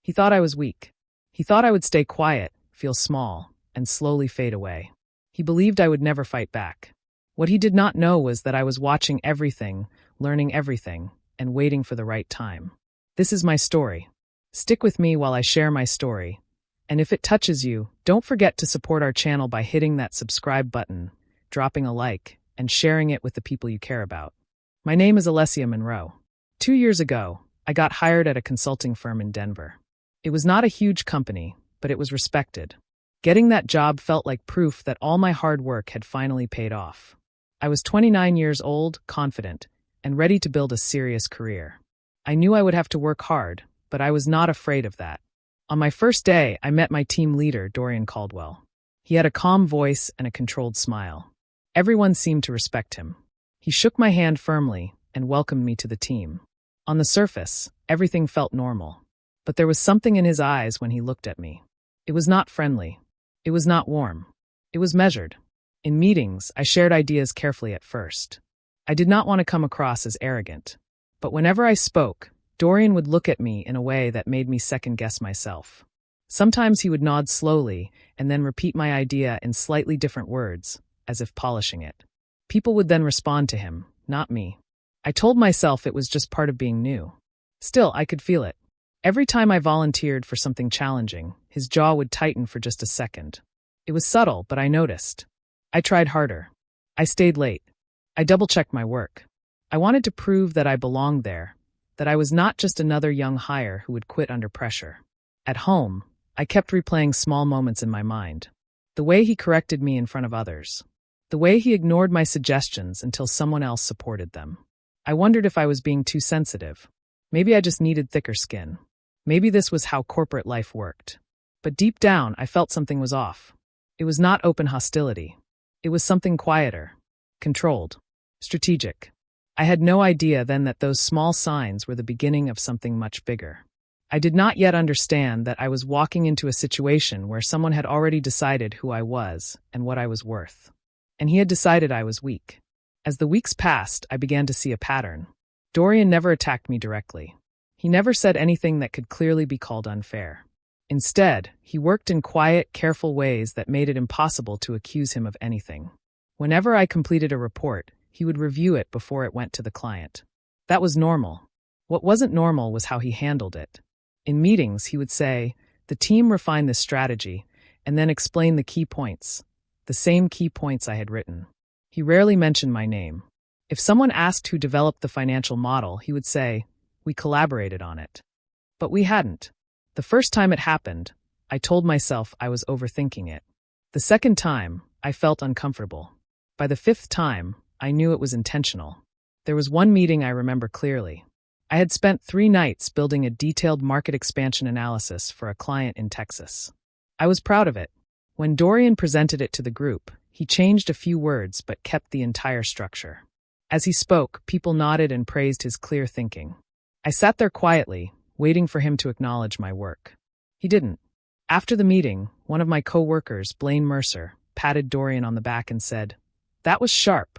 He thought I was weak. He thought I would stay quiet, feel small, and slowly fade away. He believed I would never fight back. What he did not know was that I was watching everything, learning everything, and waiting for the right time. This is my story. Stick with me while I share my story. And if it touches you, don't forget to support our channel by hitting that subscribe button, dropping a like, and sharing it with the people you care about. My name is Alessia Monroe. 2 years ago, I got hired at a consulting firm in Denver. It was not a huge company, but it was respected. Getting that job felt like proof that all my hard work had finally paid off. I was 29 years old, confident, and ready to build a serious career. I knew I would have to work hard, but I was not afraid of that. On my first day, I met my team leader, Dorian Caldwell. He had a calm voice and a controlled smile. Everyone seemed to respect him. He shook my hand firmly and welcomed me to the team. On the surface, everything felt normal. But there was something in his eyes when he looked at me. It was not friendly. It was not warm. It was measured. In meetings, I shared ideas carefully at first. I did not want to come across as arrogant. But whenever I spoke, Dorian would look at me in a way that made me second-guess myself. Sometimes he would nod slowly and then repeat my idea in slightly different words, as if polishing it. People would then respond to him, not me. I told myself it was just part of being new. Still, I could feel it. Every time I volunteered for something challenging, his jaw would tighten for just a second. It was subtle, but I noticed. I tried harder. I stayed late. I double-checked my work. I wanted to prove that I belonged there, that I was not just another young hire who would quit under pressure. At home, I kept replaying small moments in my mind. The way he corrected me in front of others. The way he ignored my suggestions until someone else supported them. I wondered if I was being too sensitive. Maybe I just needed thicker skin. Maybe this was how corporate life worked. But deep down, I felt something was off. It was not open hostility. It was something quieter, controlled, strategic. I had no idea then that those small signs were the beginning of something much bigger. I did not yet understand that I was walking into a situation where someone had already decided who I was and what I was worth. And he had decided I was weak. As the weeks passed, I began to see a pattern. Dorian never attacked me directly. He never said anything that could clearly be called unfair. Instead, he worked in quiet, careful ways that made it impossible to accuse him of anything. Whenever I completed a report, he would review it before it went to the client. That was normal. What wasn't normal was how he handled it. In meetings, he would say, "The team refined this strategy," and then explain the key points, the same key points I had written. He rarely mentioned my name. If someone asked who developed the financial model, he would say, "We collaborated on it." But we hadn't. The first time it happened, I told myself I was overthinking it. The second time, I felt uncomfortable. By the fifth time, I knew it was intentional. There was one meeting I remember clearly. I had spent 3 nights building a detailed market expansion analysis for a client in Texas. I was proud of it. When Dorian presented it to the group, he changed a few words but kept the entire structure. As he spoke, people nodded and praised his clear thinking. I sat there quietly, waiting for him to acknowledge my work. He didn't. After the meeting, one of my co-workers, Blaine Mercer, patted Dorian on the back and said, "That was sharp."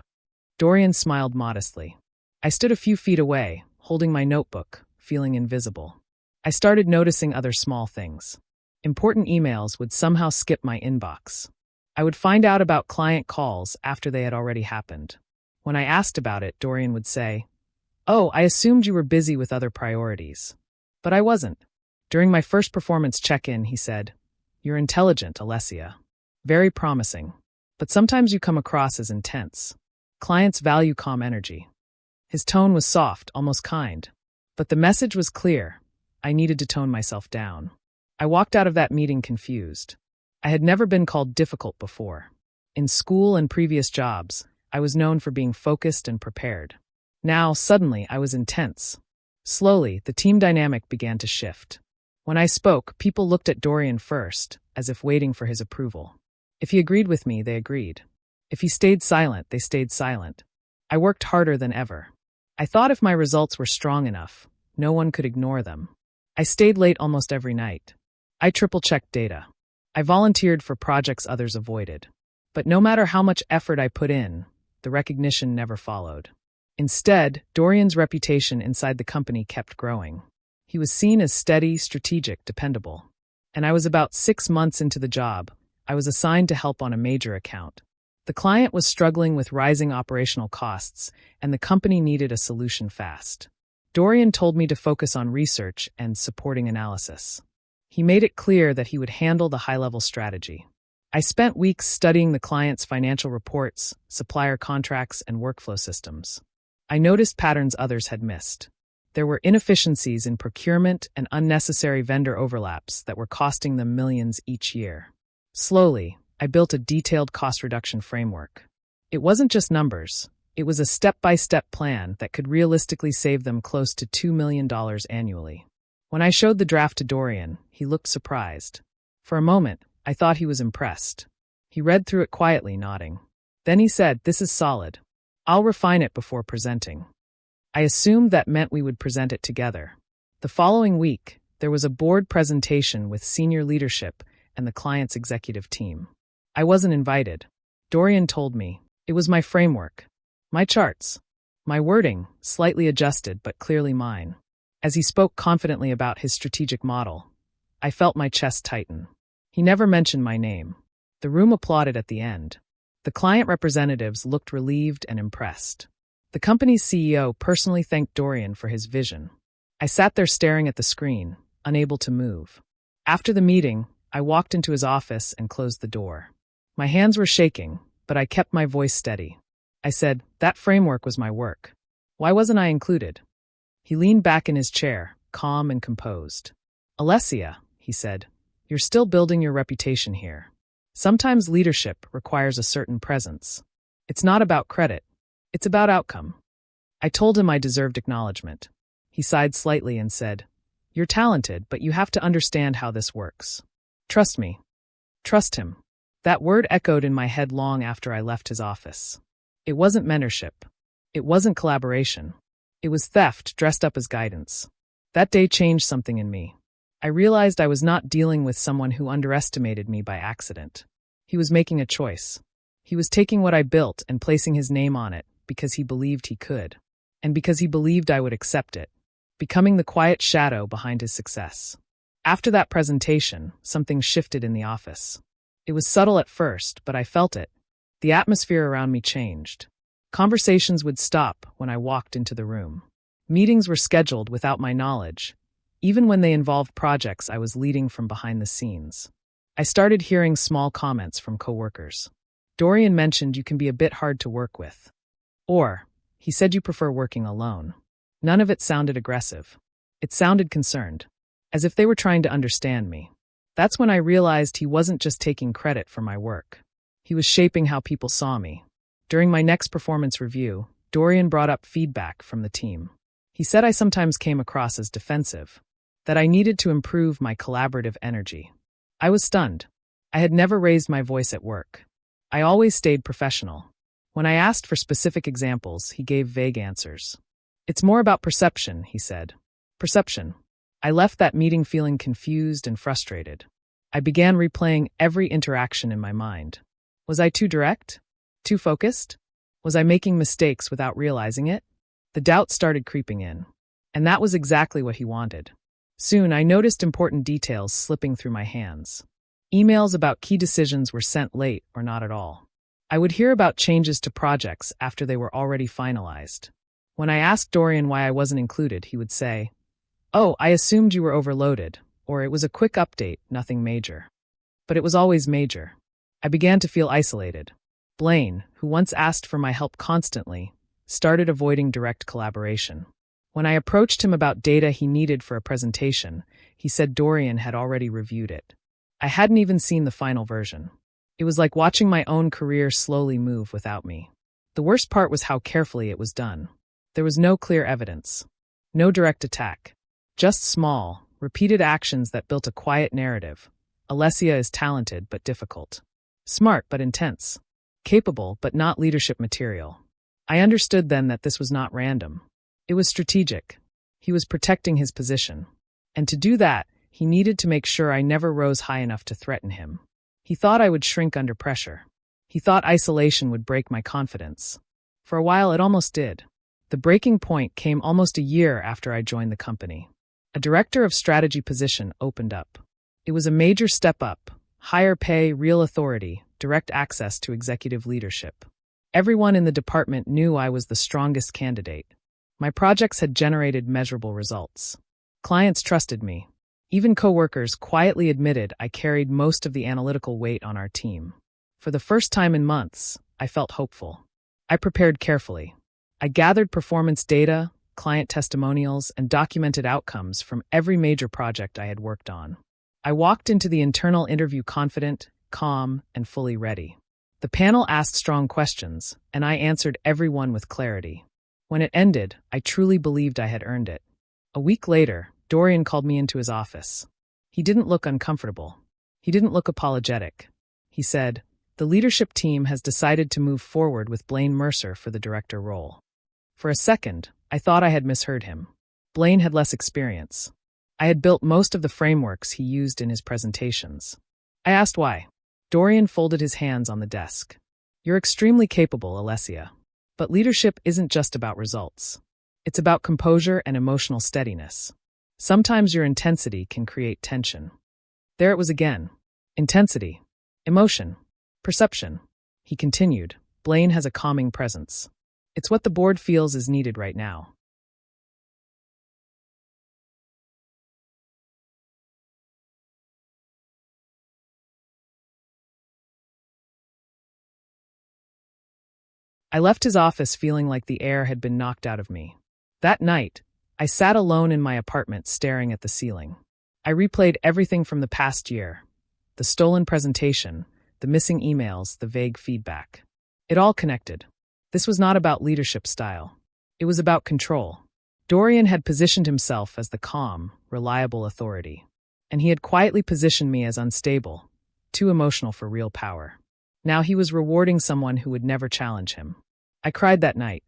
Dorian smiled modestly. I stood a few feet away, holding my notebook, feeling invisible. I started noticing other small things. Important emails would somehow skip my inbox. I would find out about client calls after they had already happened. When I asked about it, Dorian would say, "Oh, I assumed you were busy with other priorities." But I wasn't. During my first performance check-in, he said, "You're intelligent, Alessia. Very promising. But sometimes you come across as intense. Clients value calm energy." His tone was soft, almost kind. But the message was clear. I needed to tone myself down. I walked out of that meeting confused. I had never been called difficult before. In school and previous jobs, I was known for being focused and prepared. Now, suddenly, I was intense. Slowly, the team dynamic began to shift. When I spoke, people looked at Dorian first, as if waiting for his approval. If he agreed with me, they agreed. If he stayed silent, they stayed silent. I worked harder than ever. I thought if my results were strong enough, no one could ignore them. I stayed late almost every night. I triple-checked data. I volunteered for projects others avoided. But no matter how much effort I put in, the recognition never followed. Instead, Dorian's reputation inside the company kept growing. He was seen as steady, strategic, dependable. And I was about 6 months into the job. I was assigned to help on a major account. The client was struggling with rising operational costs, and the company needed a solution fast. Dorian told me to focus on research and supporting analysis. He made it clear that he would handle the high-level strategy. I spent weeks studying the client's financial reports, supplier contracts, and workflow systems. I noticed patterns others had missed. There were inefficiencies in procurement and unnecessary vendor overlaps that were costing them millions each year. Slowly, I built a detailed cost reduction framework. It wasn't just numbers. It was a step-by-step plan that could realistically save them close to $2 million annually. When I showed the draft to Dorian, he looked surprised. For a moment, I thought he was impressed. He read through it quietly, nodding. Then he said, "This is solid. I'll refine it before presenting." I assumed that meant we would present it together. The following week, there was a board presentation with senior leadership and the client's executive team. I wasn't invited. Dorian told me. It was my framework. My charts. My wording, slightly adjusted but clearly mine. As he spoke confidently about his strategic model, I felt my chest tighten. He never mentioned my name. The room applauded at the end. The client representatives looked relieved and impressed. The company's CEO personally thanked Dorian for his vision. I sat there staring at the screen, unable to move. After the meeting, I walked into his office and closed the door. My hands were shaking, but I kept my voice steady. I said, "That framework was my work. Why wasn't I included?" He leaned back in his chair, calm and composed. "Alessia," he said, "you're still building your reputation here. Sometimes leadership requires a certain presence. It's not about credit. It's about outcome." I told him I deserved acknowledgement. He sighed slightly and said, "You're talented, but you have to understand how this works. Trust me." Trust him. That word echoed in my head long after I left his office. It wasn't mentorship. It wasn't collaboration. It was theft dressed up as guidance. That day changed something in me. I realized I was not dealing with someone who underestimated me by accident. He was making a choice. He was taking what I built and placing his name on it because he believed he could, and because he believed I would accept it, becoming the quiet shadow behind his success. After that presentation, something shifted in the office. It was subtle at first, but I felt it. The atmosphere around me changed. Conversations would stop when I walked into the room. Meetings were scheduled without my knowledge, even when they involved projects I was leading from behind the scenes. I started hearing small comments from coworkers. "Dorian mentioned you can be a bit hard to work with." Or, "He said you prefer working alone." None of it sounded aggressive. It sounded concerned, as if they were trying to understand me. That's when I realized he wasn't just taking credit for my work. He was shaping how people saw me. During my next performance review, Dorian brought up feedback from the team. He said I sometimes came across as defensive, that I needed to improve my collaborative energy. I was stunned. I had never raised my voice at work. I always stayed professional. When I asked for specific examples, he gave vague answers. "It's more about perception," he said. Perception. I left that meeting feeling confused and frustrated. I began replaying every interaction in my mind. Was I too direct? Too focused? Was I making mistakes without realizing it? The doubt started creeping in. And that was exactly what he wanted. Soon, I noticed important details slipping through my hands. Emails about key decisions were sent late or not at all. I would hear about changes to projects after they were already finalized. When I asked Dorian why I wasn't included, he would say, "Oh, I assumed you were overloaded," or "It was a quick update, nothing major." But it was always major. I began to feel isolated. Blaine, who once asked for my help constantly, started avoiding direct collaboration. When I approached him about data he needed for a presentation, he said Dorian had already reviewed it. I hadn't even seen the final version. It was like watching my own career slowly move without me. The worst part was how carefully it was done. There was no clear evidence. No direct attack. Just small, repeated actions that built a quiet narrative. Alessia is talented but difficult. Smart but intense. Capable but not leadership material. I understood then that this was not random. It was strategic. He was protecting his position. And to do that, he needed to make sure I never rose high enough to threaten him. He thought I would shrink under pressure. He thought isolation would break my confidence. For a while, it almost did. The breaking point came almost a year after I joined the company. A director of strategy position opened up. It was a major step up, higher pay, real authority, direct access to executive leadership. Everyone in the department knew I was the strongest candidate. My projects had generated measurable results. Clients trusted me. Even coworkers quietly admitted I carried most of the analytical weight on our team. For the first time in months, I felt hopeful. I prepared carefully. I gathered performance data, client testimonials, and documented outcomes from every major project I had worked on. I walked into the internal interview confident, calm, and fully ready. The panel asked strong questions, and I answered every one with clarity. When it ended, I truly believed I had earned it. A week later, Dorian called me into his office. He didn't look uncomfortable. He didn't look apologetic. He said, "The leadership team has decided to move forward with Blaine Mercer for the director role." For a second, I thought I had misheard him. Blaine had less experience. I had built most of the frameworks he used in his presentations. I asked why. Dorian folded his hands on the desk. "You're extremely capable, Alessia. But leadership isn't just about results. It's about composure and emotional steadiness. Sometimes your intensity can create tension." There it was again. Intensity. Emotion. Perception. He continued, "Blaine has a calming presence. It's what the board feels is needed right now." I left his office feeling like the air had been knocked out of me. That night, I sat alone in my apartment staring at the ceiling. I replayed everything from the past year. The stolen presentation, the missing emails, the vague feedback. It all connected. This was not about leadership style. It was about control. Dorian had positioned himself as the calm, reliable authority. And he had quietly positioned me as unstable, too emotional for real power. Now he was rewarding someone who would never challenge him. I cried that night,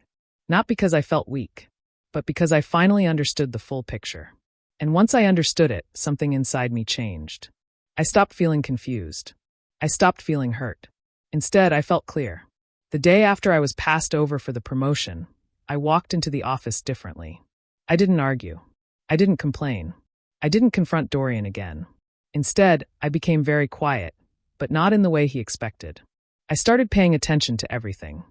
not because I felt weak, but because I finally understood the full picture. And once I understood it, something inside me changed. I stopped feeling confused. I stopped feeling hurt. Instead, I felt clear. The day after I was passed over for the promotion, I walked into the office differently. I didn't argue. I didn't complain. I didn't confront Dorian again. Instead, I became very quiet, but not in the way he expected. I started paying attention to everything.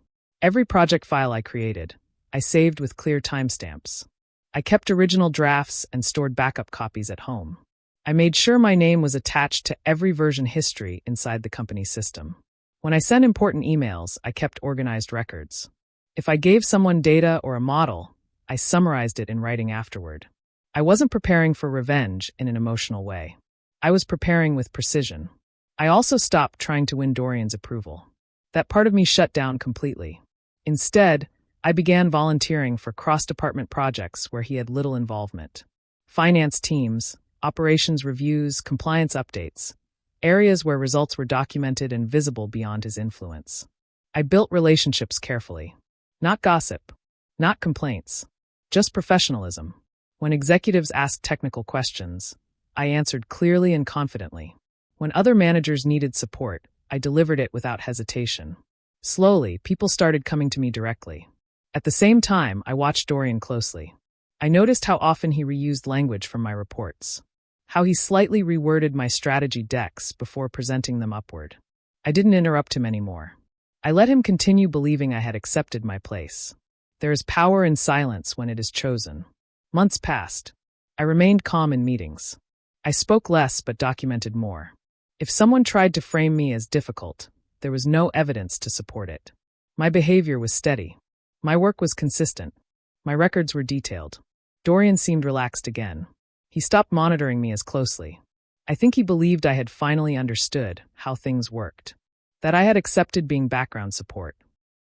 Every project file I created, I saved with clear timestamps. I kept original drafts and stored backup copies at home. I made sure my name was attached to every version history inside the company system. When I sent important emails, I kept organized records. If I gave someone data or a model, I summarized it in writing afterward. I wasn't preparing for revenge in an emotional way. I was preparing with precision. I also stopped trying to win Dorian's approval. That part of me shut down completely. Instead, I began volunteering for cross-department projects where he had little involvement. Finance teams, operations reviews, compliance updates, areas where results were documented and visible beyond his influence. I built relationships carefully. Not gossip, not complaints, just professionalism. When executives asked technical questions, I answered clearly and confidently. When other managers needed support, I delivered it without hesitation. Slowly, people started coming to me directly. At the same time, I watched Dorian closely. I noticed how often he reused language from my reports, how he slightly reworded my strategy decks before presenting them upward. I didn't interrupt him anymore. I let him continue believing I had accepted my place. There is power in silence when it is chosen. Months passed. I remained calm in meetings. I spoke less but documented more. If someone tried to frame me as difficult, there was no evidence to support it. My behavior was steady. My work was consistent. My records were detailed. Dorian seemed relaxed again. He stopped monitoring me as closely. I think he believed I had finally understood how things worked, that I had accepted being background support.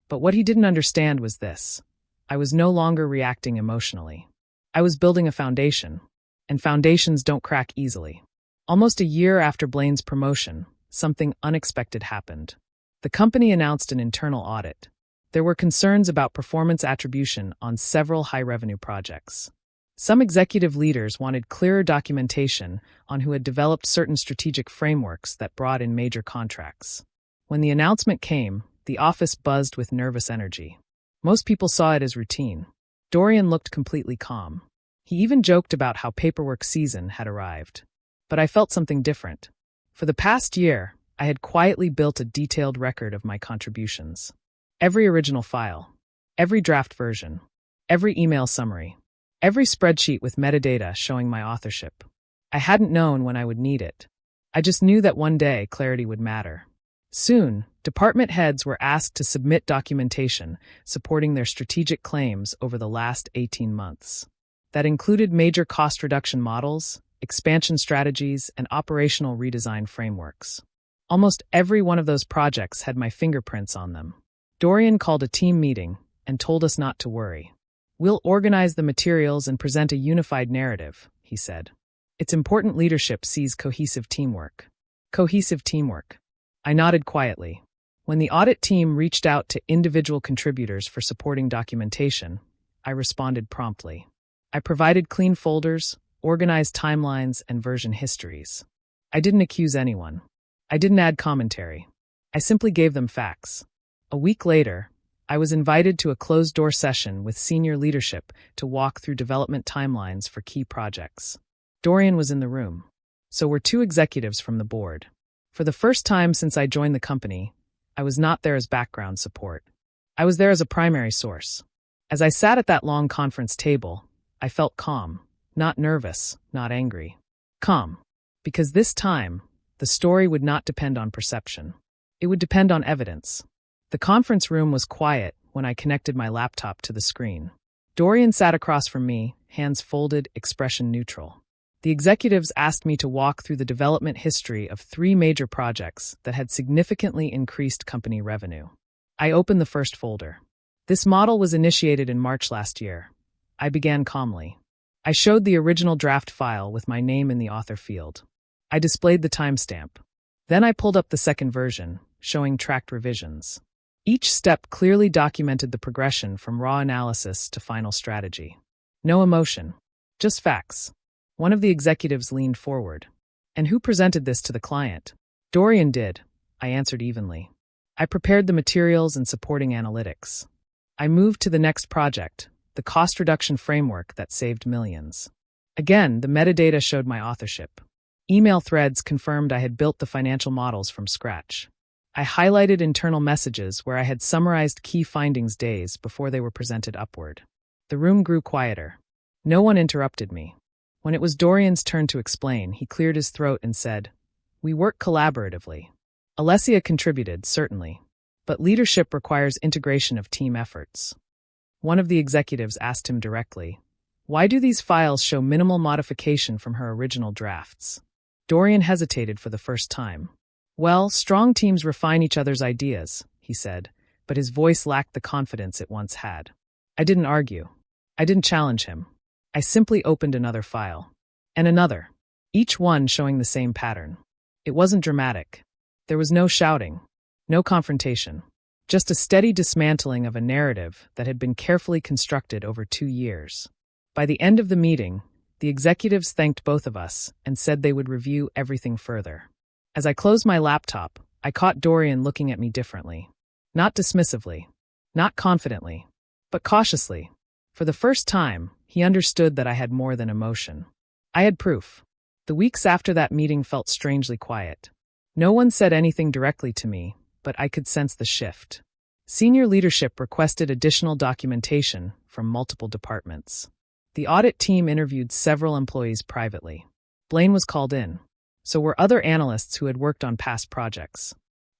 But what he didn't understand was this. I was no longer reacting emotionally. I was building a foundation, and foundations don't crack easily. Almost a year after Blaine's promotion, something unexpected happened. The company announced an internal audit. There were concerns about performance attribution on several high-revenue projects. Some executive leaders wanted clearer documentation on who had developed certain strategic frameworks that brought in major contracts. When the announcement came, the office buzzed with nervous energy. Most people saw it as routine. Dorian looked completely calm. He even joked about how paperwork season had arrived. But I felt something different. For the past year, I had quietly built a detailed record of my contributions. Every original file, every draft version, every email summary, every spreadsheet with metadata showing my authorship. I hadn't known when I would need it. I just knew that one day clarity would matter. Soon, department heads were asked to submit documentation supporting their strategic claims over the last 18 months. That included major cost reduction models, expansion strategies, and operational redesign frameworks. Almost every one of those projects had my fingerprints on them. Dorian called a team meeting and told us not to worry. "We'll organize the materials and present a unified narrative," he said. "It's important leadership sees cohesive teamwork." Cohesive teamwork. I nodded quietly. When the audit team reached out to individual contributors for supporting documentation, I responded promptly. I provided clean folders, organized timelines, and version histories. I didn't accuse anyone. I didn't add commentary. I simply gave them facts. A week later, I was invited to a closed-door session with senior leadership to walk through development timelines for key projects. Dorian was in the room. So were two executives from the board. For the first time since I joined the company, I was not there as background support. I was there as a primary source. As I sat at that long conference table, I felt calm, not nervous, not angry. Calm. Because this time, the story would not depend on perception. It would depend on evidence. The conference room was quiet when I connected my laptop to the screen. Dorian sat across from me, hands folded, expression neutral. The executives asked me to walk through the development history of 3 major projects that had significantly increased company revenue. I opened the first folder. This model was initiated in March last year. I began calmly. I showed the original draft file with my name in the author field. I displayed the timestamp. Then I pulled up the second version, showing tracked revisions. Each step clearly documented the progression from raw analysis to final strategy. No emotion, just facts. One of the executives leaned forward. "And who presented this to the client?" "Dorian did," I answered evenly. "I prepared the materials and supporting analytics. I moved to the next project, the cost reduction framework that saved millions. Again, the metadata showed my authorship. Email threads confirmed I had built the financial models from scratch. I highlighted internal messages where I had summarized key findings days before they were presented upward. The room grew quieter. No one interrupted me. When it was Dorian's turn to explain, he cleared his throat and said, "We work collaboratively. Alessia contributed, certainly, but leadership requires integration of team efforts." One of the executives asked him directly, "Why do these files show minimal modification from her original drafts?" Dorian hesitated for the first time. "Well, strong teams refine each other's ideas," he said, but his voice lacked the confidence it once had. I didn't argue. I didn't challenge him. I simply opened another file. And another. Each one showing the same pattern. It wasn't dramatic. There was no shouting. No confrontation. Just a steady dismantling of a narrative that had been carefully constructed over 2 years. By the end of the meeting, the executives thanked both of us and said they would review everything further. As I closed my laptop, I caught Dorian looking at me differently. Not dismissively, not confidently, but cautiously. For the first time, he understood that I had more than emotion. I had proof. The weeks after that meeting felt strangely quiet. No one said anything directly to me, but I could sense the shift. Senior leadership requested additional documentation from multiple departments. The audit team interviewed several employees privately. Blaine was called in. So were other analysts who had worked on past projects.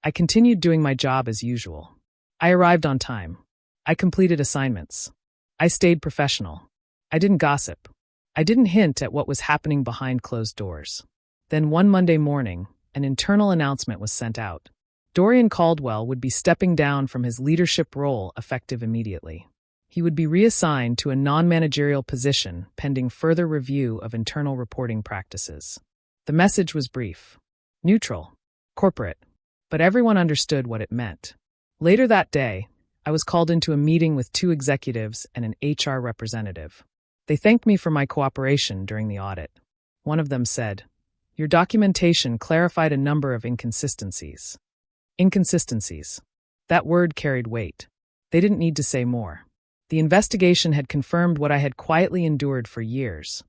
I continued doing my job as usual. I arrived on time. I completed assignments. I stayed professional. I didn't gossip. I didn't hint at what was happening behind closed doors. Then one Monday morning, an internal announcement was sent out. Dorian Caldwell would be stepping down from his leadership role effective immediately. He would be reassigned to a non-managerial position pending further review of internal reporting practices. The message was brief, neutral, corporate, but everyone understood what it meant. Later that day, I was called into a meeting with 2 executives and an HR representative. They thanked me for my cooperation during the audit. One of them said, "Your documentation clarified a number of inconsistencies." Inconsistencies. That word carried weight. They didn't need to say more. The investigation had confirmed what I had quietly endured for years: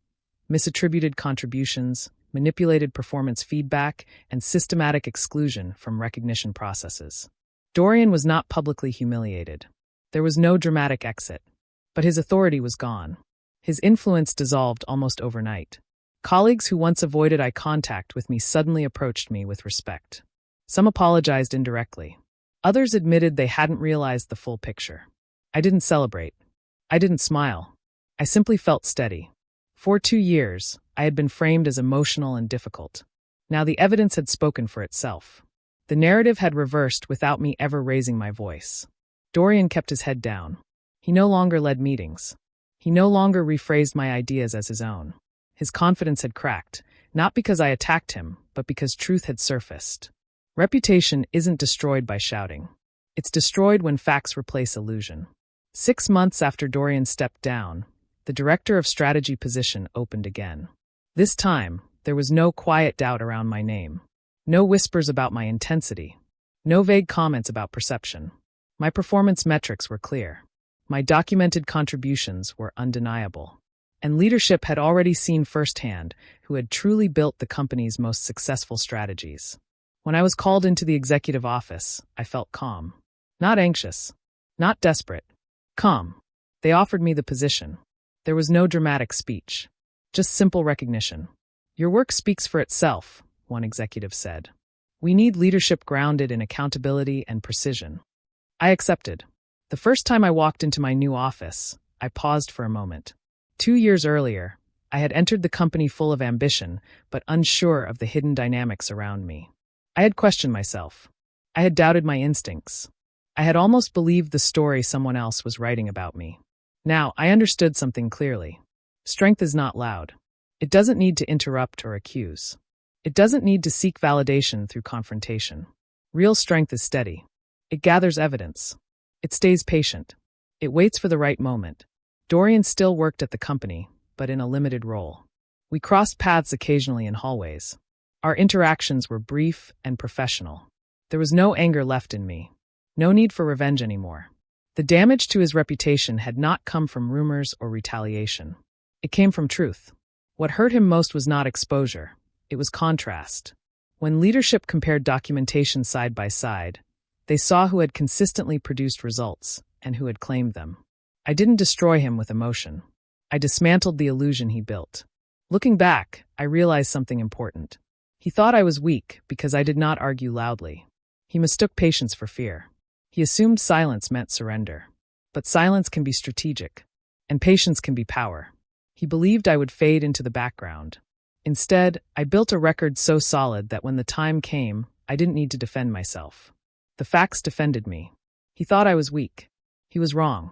misattributed contributions, manipulated performance feedback, and systematic exclusion from recognition processes. Dorian was not publicly humiliated. There was no dramatic exit. But his authority was gone. His influence dissolved almost overnight. Colleagues who once avoided eye contact with me suddenly approached me with respect. Some apologized indirectly. Others admitted they hadn't realized the full picture. I didn't celebrate. I didn't smile. I simply felt steady. For 2 years, I had been framed as emotional and difficult. Now the evidence had spoken for itself. The narrative had reversed without me ever raising my voice. Dorian kept his head down. He no longer led meetings. He no longer rephrased my ideas as his own. His confidence had cracked, not because I attacked him, but because truth had surfaced. Reputation isn't destroyed by shouting. It's destroyed when facts replace illusion. 6 months after Dorian stepped down, the director of strategy position opened again. This time, there was no quiet doubt around my name. No whispers about my intensity. No vague comments about perception. My performance metrics were clear. My documented contributions were undeniable. And leadership had already seen firsthand who had truly built the company's most successful strategies. When I was called into the executive office, I felt calm. Not anxious. Not desperate. Calm. They offered me the position. There was no dramatic speech. Just simple recognition. "Your work speaks for itself," one executive said. "We need leadership grounded in accountability and precision." I accepted. The first time I walked into my new office, I paused for a moment. 2 years earlier, I had entered the company full of ambition, but unsure of the hidden dynamics around me. I had questioned myself. I had doubted my instincts. I had almost believed the story someone else was writing about me. Now, I understood something clearly. Strength is not loud. It doesn't need to interrupt or accuse. It doesn't need to seek validation through confrontation. Real strength is steady. It gathers evidence. It stays patient. It waits for the right moment. Dorian still worked at the company, but in a limited role. We crossed paths occasionally in hallways. Our interactions were brief and professional. There was no anger left in me. No need for revenge anymore. The damage to his reputation had not come from rumors or retaliation. It came from truth. What hurt him most was not exposure. It was contrast. When leadership compared documentation side by side, they saw who had consistently produced results and who had claimed them. I didn't destroy him with emotion. I dismantled the illusion he built. Looking back, I realized something important. He thought I was weak because I did not argue loudly. He mistook patience for fear. He assumed silence meant surrender. But silence can be strategic, and patience can be power. He believed I would fade into the background. Instead, I built a record so solid that when the time came, I didn't need to defend myself. The facts defended me. He thought I was weak. He was wrong.